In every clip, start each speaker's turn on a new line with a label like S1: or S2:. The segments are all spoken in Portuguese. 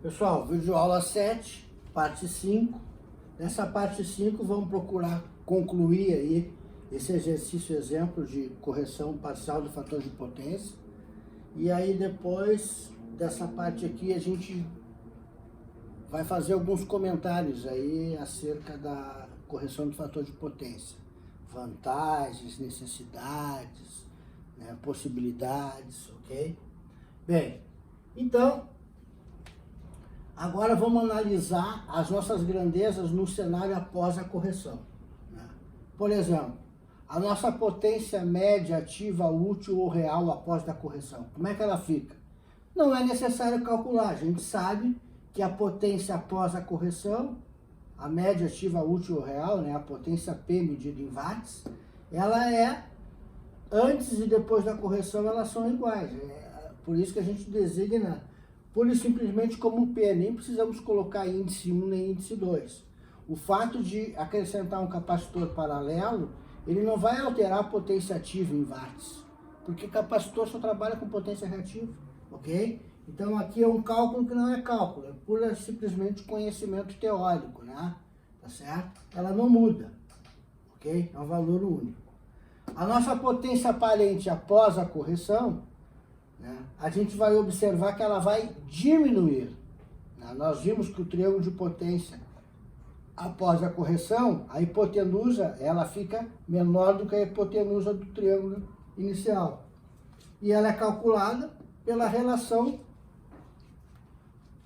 S1: Pessoal, vídeo aula 7, parte 5. Nessa parte 5 vamos procurar concluir aí esse exercício exemplo de correção parcial do fator de potência. E aí depois dessa parte aqui a gente vai fazer alguns comentários aí acerca da correção do fator de potência. Vantagens, necessidades, né, possibilidades, ok? Bem, então, agora vamos analisar as nossas grandezas no cenário após a correção, né? Por exemplo, a nossa potência média ativa útil ou real após a correção. Como é que ela fica? Não é necessário calcular, a gente sabe que a potência após a correção, a média ativa útil ou real, né, a potência P medida em watts, ela é, antes e depois da correção, elas são iguais. É por isso que a gente designa pura e simplesmente como P, nem precisamos colocar índice 1 nem índice 2. O fato de acrescentar um capacitor paralelo, ele não vai alterar a potência ativa em watts, porque capacitor só trabalha com potência reativa, ok? Então aqui é um cálculo que não é cálculo, é pura e simplesmente conhecimento teórico, né? Tá certo? Ela não muda, ok? É um valor único. A nossa potência aparente após a correção, né, a gente vai observar que ela vai diminuir, né? Nós vimos que o triângulo de potência, após a correção, a hipotenusa ela fica menor do que a hipotenusa do triângulo inicial. E ela é calculada pela relação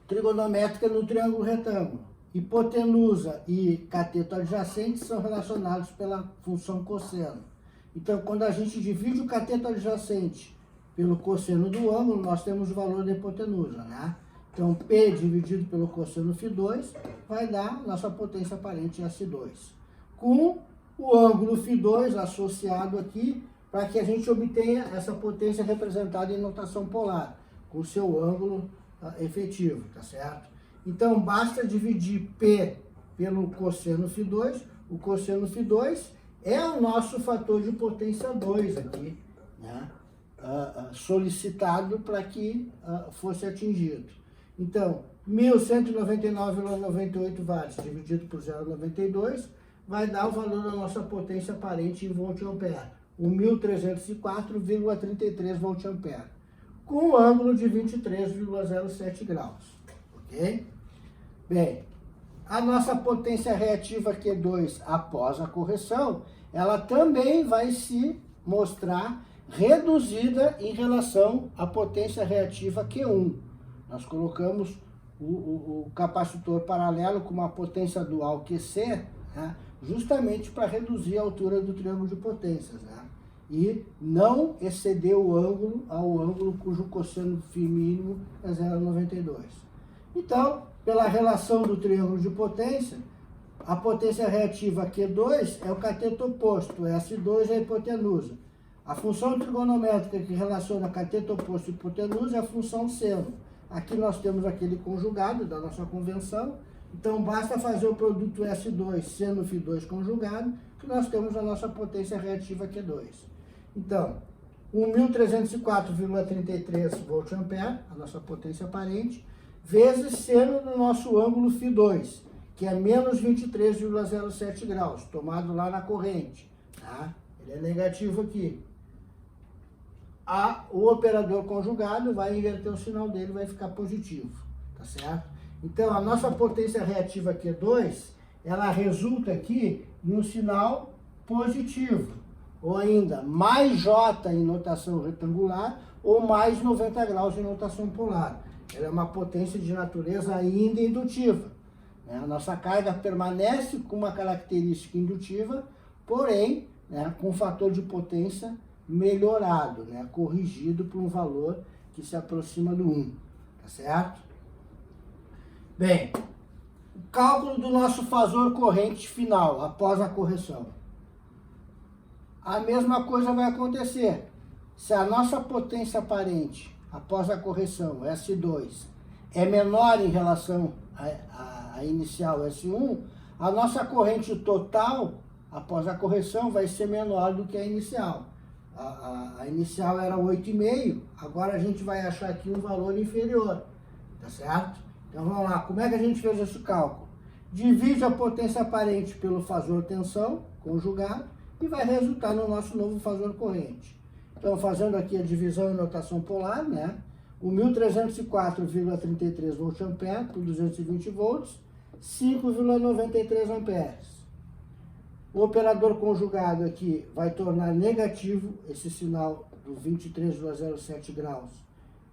S1: trigonométrica no triângulo retângulo. Hipotenusa e cateto adjacente são relacionados pela função cosseno. Então, quando a gente divide o cateto adjacente pelo cosseno do ângulo, nós temos o valor da hipotenusa, né? Então, P dividido pelo cosseno φ2 vai dar nossa potência aparente S2. Com o ângulo φ2 associado aqui, para que a gente obtenha essa potência representada em notação polar, com seu ângulo efetivo, tá certo? Então, basta dividir P pelo cosseno φ2. O cosseno φ2 é o nosso fator de potência 2 aqui, né? Solicitado para que fosse atingido. Então, 1.199,98 watts dividido por 0,92 vai dar o valor da nossa potência aparente em volt-ampere, 1.304,33 volt-ampere, com um ângulo de 23,07 graus, ok? Bem, a nossa potência reativa Q2 após a correção, ela também vai se mostrar reduzida em relação à potência reativa Q1. Nós colocamos o capacitor paralelo com uma potência dual QC, né, justamente para reduzir a altura do triângulo de potências, né, e não exceder o ângulo ao ângulo cujo cosseno φ mínimo é 0,92. Então, pela relação do triângulo de potência, a potência reativa Q2 é o cateto oposto, S2 é a hipotenusa. A função trigonométrica que relaciona cateto oposto e hipotenusa é a função seno. Aqui nós temos aquele conjugado da nossa convenção, então basta fazer o produto S2 seno φ2 conjugado, que nós temos a nossa potência reativa Q2. Então, 1.304,33 volt-ampere, a nossa potência aparente, vezes seno do nosso ângulo φ2, que é menos 23,07 graus, tomado lá na corrente, tá? Ele é negativo aqui. O operador conjugado vai inverter o sinal dele, vai ficar positivo, tá certo? Então, a nossa potência reativa Q2, ela resulta aqui em um sinal positivo, ou ainda mais J em notação retangular, ou mais 90 graus em notação polar. Ela é uma potência de natureza ainda indutiva, né? A nossa carga permanece com uma característica indutiva, porém, né, com um fator de potência melhorado, né, corrigido por um valor que se aproxima do 1, tá certo? Bem, o cálculo do nosso fasor corrente final, após a correção. A mesma coisa vai acontecer. Se a nossa potência aparente, após a correção, S2, é menor em relação à inicial S1, a nossa corrente total, após a correção, vai ser menor do que a inicial. A inicial era 8,5, agora a gente vai achar aqui um valor inferior, tá certo? Então vamos lá, como é que a gente fez esse cálculo? Divide a potência aparente pelo fator tensão conjugado e vai resultar no nosso novo fator corrente. Então, fazendo aqui a divisão em notação polar, né? O 1.304,33 voltampere por 220 volts, 5,93 amperes. O operador conjugado aqui vai tornar negativo esse sinal do 23,07 graus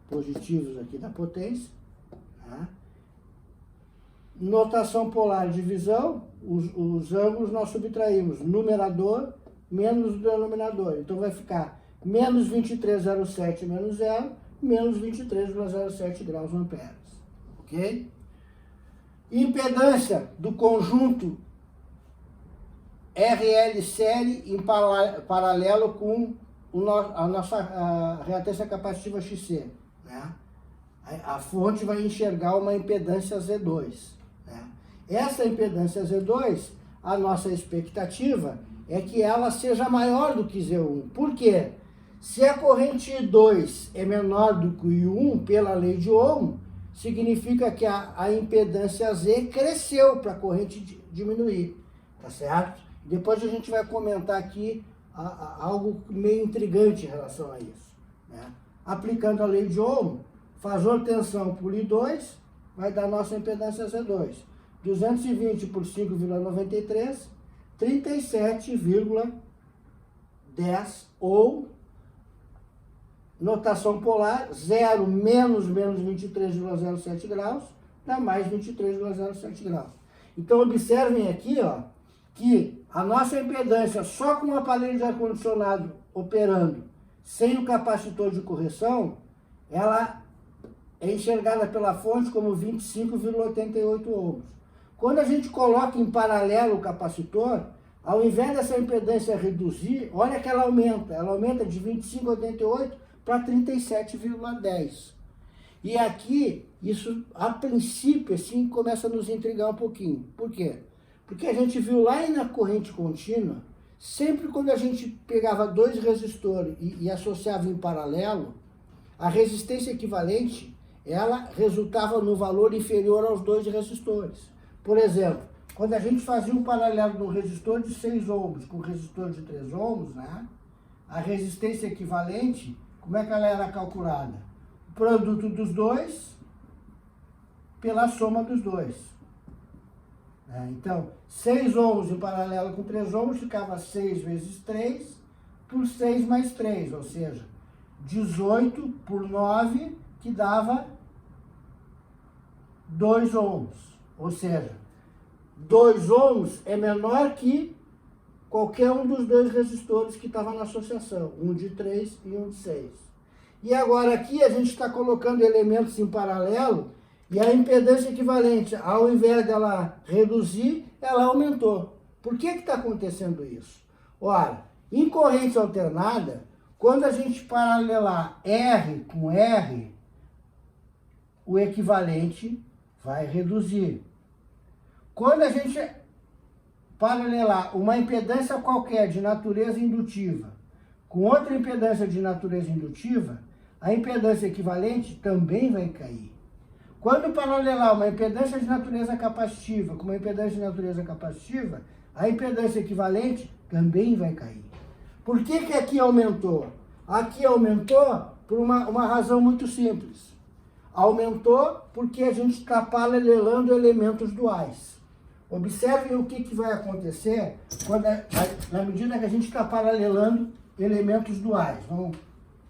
S1: positivos aqui da potência. Tá? Notação polar, divisão, os ângulos nós subtraímos numerador menos o denominador. Então vai ficar menos 23,07 menos 0, menos 23,07 graus amperes. Ok? Impedância do conjunto RL série em paralelo com a nossa reatância capacitiva XC. Né? A fonte vai enxergar uma impedância Z2. Né? Essa impedância Z2, a nossa expectativa é que ela seja maior do que Z1. Por quê? Se a corrente I2 é menor do que o I1 pela lei de Ohm, significa que a impedância Z cresceu para a corrente diminuir. Tá certo? Depois a gente vai comentar aqui algo meio intrigante em relação a isso. Né? Aplicando a lei de Ohm, fator tensão por I2 vai dar nossa impedância Z2. 220 por 5,93, 37,10 ou notação polar, 0 menos 23,07 graus, dá mais 23,07 graus. Então observem aqui, ó, que a nossa impedância só com o aparelho de ar-condicionado operando, sem o capacitor de correção, ela é enxergada pela fonte como 25,88 ohms. Quando a gente coloca em paralelo o capacitor, ao invés dessa impedância reduzir, olha que ela aumenta de 25,88 para 37,10. E aqui, isso a princípio, assim, começa a nos intrigar um pouquinho. Por quê? Porque a gente viu lá na corrente contínua, sempre quando a gente pegava dois resistores e associava em paralelo, a resistência equivalente, ela resultava no valor inferior aos dois resistores. Por exemplo, quando a gente fazia um paralelo de um resistor de 6 ohms com um resistor de 3 ohms, né, a resistência equivalente, como é que ela era calculada? O produto dos dois pela soma dos dois. Então, 6 ohms em paralelo com 3 ohms ficava 6 vezes 3 por 6 mais 3, ou seja, 18 por 9, que dava 2 ohms. Ou seja, 2 ohms é menor que qualquer um dos dois resistores que estava na associação, um de 3 e um de 6. E agora aqui a gente está colocando elementos em paralelo e a impedância equivalente, ao invés dela reduzir, ela aumentou. Por que está acontecendo isso? Ora, em corrente alternada, quando a gente paralelar R com R, o equivalente vai reduzir. Quando a gente paralelar uma impedância qualquer de natureza indutiva com outra impedância de natureza indutiva, a impedância equivalente também vai cair. Quando paralelar uma impedância de natureza capacitiva com uma impedância de natureza capacitiva, a impedância equivalente também vai cair. Por que que aqui aumentou? Aqui aumentou por uma razão muito simples. Aumentou porque a gente está paralelando elementos duais. Observem o que vai acontecer na medida que a gente está paralelando elementos duais.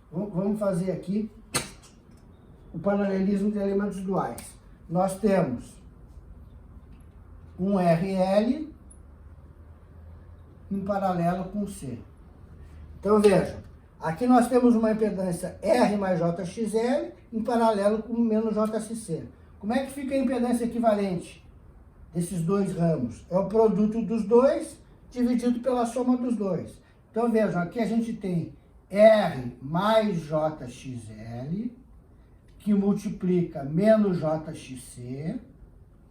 S1: Vamos fazer aqui o paralelismo de elementos duais. Nós temos um RL em paralelo com C. Então vejam, aqui nós temos uma impedância R mais JXL em paralelo com menos JCC. Como é que fica a impedância equivalente desses dois ramos? É o produto dos dois dividido pela soma dos dois. Então vejam, aqui a gente tem R mais JXL, que multiplica menos JXC,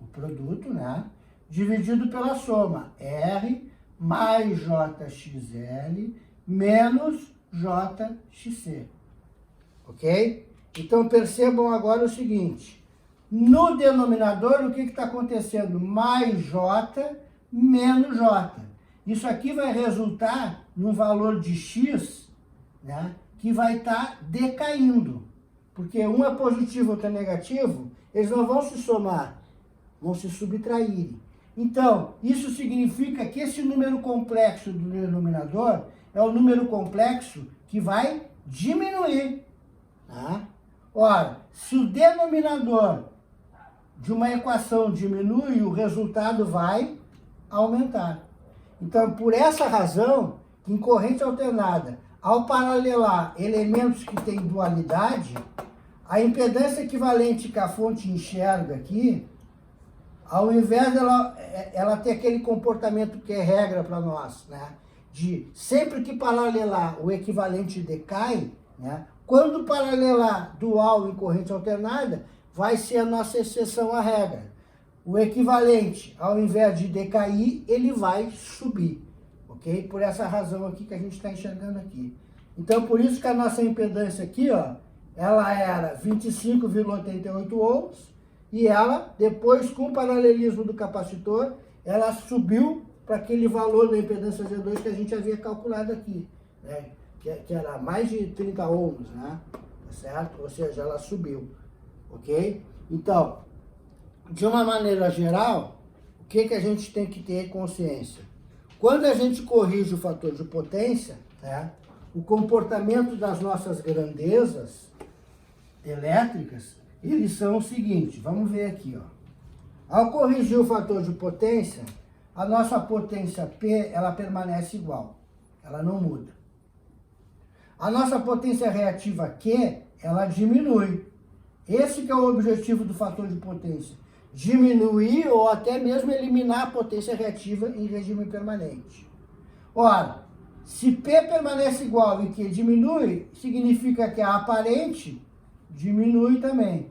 S1: o produto, né? Dividido pela soma R mais JXL menos JXC. Ok? Então percebam agora o seguinte, No denominador, o que está acontecendo? Mais J menos J. Isso aqui vai resultar num valor de X, né, que vai estar decaindo. Porque um é positivo, outro é negativo, eles não vão se somar, vão se subtrair. Então, isso significa que esse número complexo do denominador é o número complexo que vai diminuir. Tá? Ora, se o denominador de uma equação diminui, o resultado vai aumentar. Então, por essa razão, em corrente alternada, ao paralelar elementos que têm dualidade, a impedância equivalente que a fonte enxerga aqui, ao invés dela ela ter aquele comportamento que é regra para nós, né? De sempre que paralelar o equivalente decai, né? Quando paralelar dual em corrente alternada, vai ser a nossa exceção à regra. O equivalente, ao invés de decair, ele vai subir, ok? Por essa razão aqui que a gente está enxergando aqui. Então, por isso que a nossa impedância aqui, ó, ela era 25,88 ohms, e ela, depois, com o paralelismo do capacitor, ela subiu para aquele valor da impedância Z2 que a gente havia calculado aqui, né? Que era mais de 30 ohms, né? Tá certo? Ou seja, ela subiu, ok? Então, de uma maneira geral, o que a gente tem que ter consciência? Quando a gente corrige o fator de potência, né, o comportamento das nossas grandezas elétricas, eles são o seguinte, vamos ver aqui, ó. Ao corrigir o fator de potência, a nossa potência P, ela permanece igual, ela não muda. A nossa potência reativa Q, ela diminui. Esse que é o objetivo do fator de potência, diminuir ou até mesmo eliminar a potência reativa em regime permanente. Ora, se P permanece igual e Q diminui, significa que a aparente diminui também.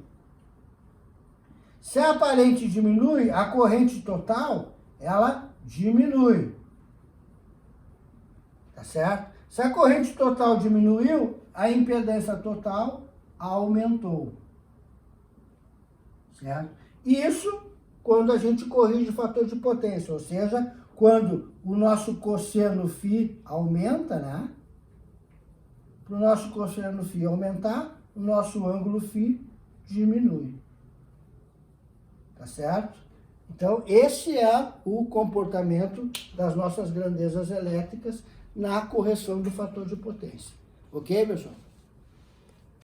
S1: Se a aparente diminui, a corrente total, ela diminui. Tá certo? Se a corrente total diminuiu, a impedância total aumentou. Certo? Isso quando a gente corrige o fator de potência, ou seja, quando o nosso cosseno φ aumenta, né? Para o nosso cosseno φ aumentar, o nosso ângulo φ diminui. Tá certo? Então, esse é o comportamento das nossas grandezas elétricas na correção do fator de potência. Ok, pessoal?